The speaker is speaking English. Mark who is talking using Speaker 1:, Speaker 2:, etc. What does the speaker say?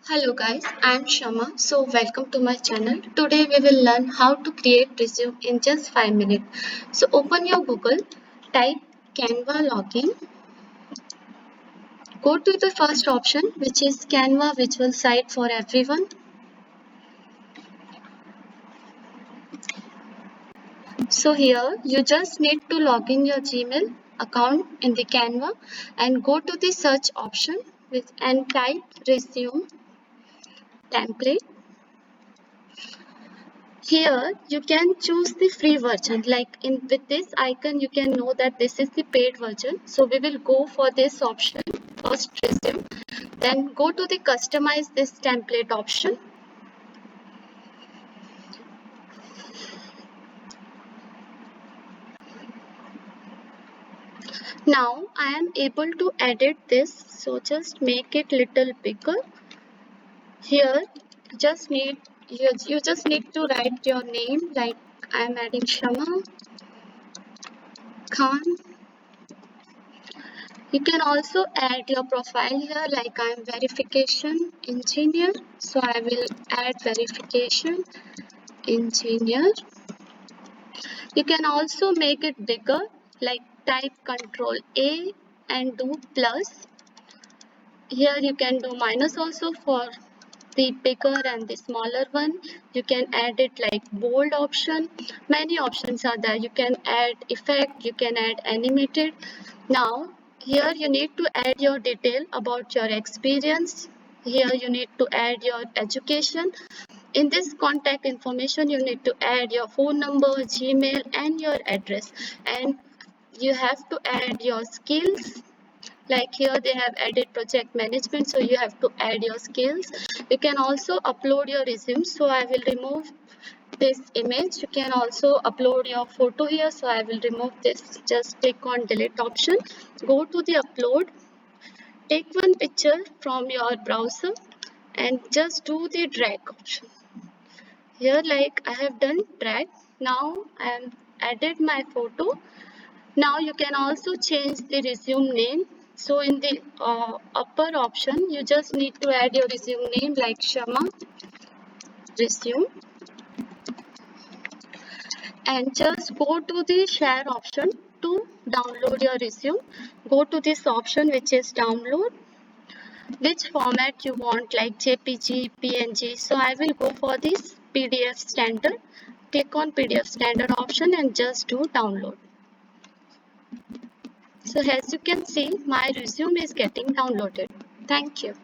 Speaker 1: Hello guys, I am Shama. So welcome to my channel. Today we will learn how to create resume in just 5 minutes. So open your Google, type Canva login, go to the first option which is Canva visual site for everyone. So here you just need to log in your Gmail account in the Canva and go to the search option and type resume template. Here you can choose the free version, like in with this icon you can know that this is the paid version. So we will go for this option first, resume, then go to the customize this template option. Now I am able to edit this, so just make it little bigger. Here you just need to write your name, like I am adding Shama Khan. You can also add your profile here, like I am verification engineer. So I will add verification engineer. You can also make it bigger, like type Control A and do plus. Here you can do minus also for the bigger and the smaller one. You can add it like bold option. Many options are there. You can add effect, you can add animated. Now here you need to add your detail about your experience. Here you need to add your education. In this contact information you need to add your phone number, Gmail and your address, and you have to add your skills. Like here they have added project management, so you have to add your skills. You can also upload your resume, so I will remove this image. You can also upload your photo here, so I will remove this. Just click on delete option, go to the upload, take one picture from your browser and just do the drag option. Here like I have done drag. Now I am added my photo. Now you can also change the resume name. So in the upper option, you just need to add your resume name like Shama resume, and just go to the share option to download your resume. Go to this option which is download, which format you want, like JPG, PNG. So I will go for this PDF standard. Click on PDF standard option and just do download. So as you can see, my resume is getting downloaded. Thank you.